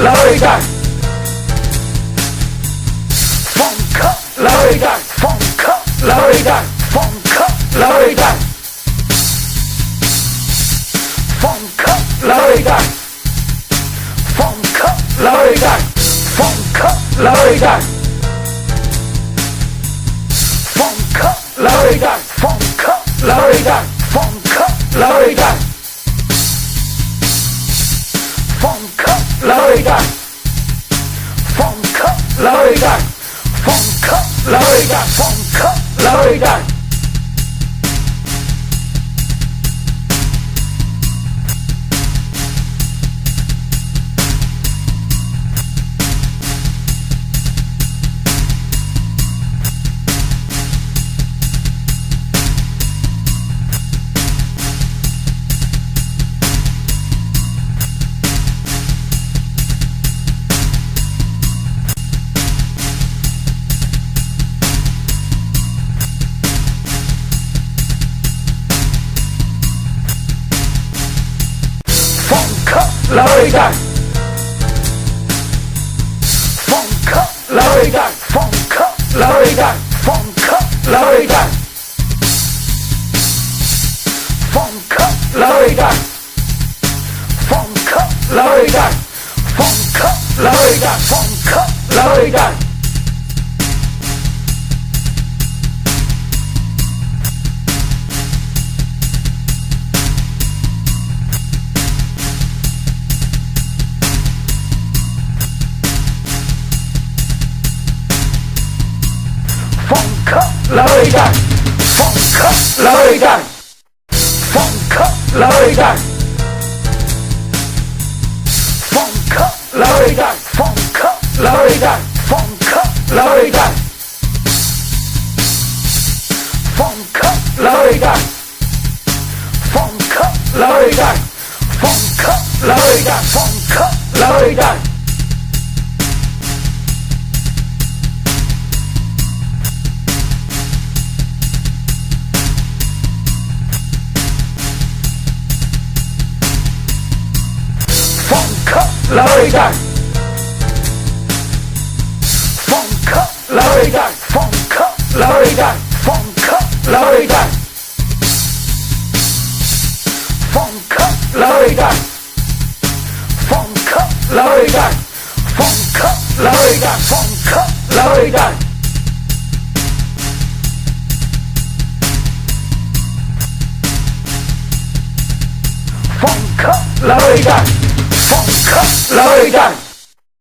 lời đàn, phong khắc lời đàn, phong khắc lời đàn, phong khắc lời đàn, phong khắc lời đàn, phong khắc lời đàn, phong khắc lời đàn, phong khắc lời đàn, phong khắc lời đàn, phong khắc lời đàn, phong khắc lời đàn, phong khắc lời đàn, phong khắc lời đàn, phong khắc lời đàn. Lời đàn, phong khắc lời đàn, phong khắc lời đàn, phong khắc lời đàn, phong khắc lời đàn, phong khắc lời đàn, phong khắc lời đàn, phong khắc lời đàn. Phong khắc lời đàn, phong khắc lời đàn, phong khắc lời đàn, phong khắc lời đàn, phong khắc lời đàn, phong khắc lời đàn, phong khắc lời đàn, phong khắc lời đàn, phong khắc lời đàn, phong khắc lời đàn. Phong khắc lời đàn, phong khắc lời đàn, phong khắc lời đàn, phong khắc lời đàn, phong khắc lời đàn, phong khắc lời đàn, phong khắc lời đàn, phong khắc lời đàn. Phong khắc lời đàn, phong khắc lời đàn,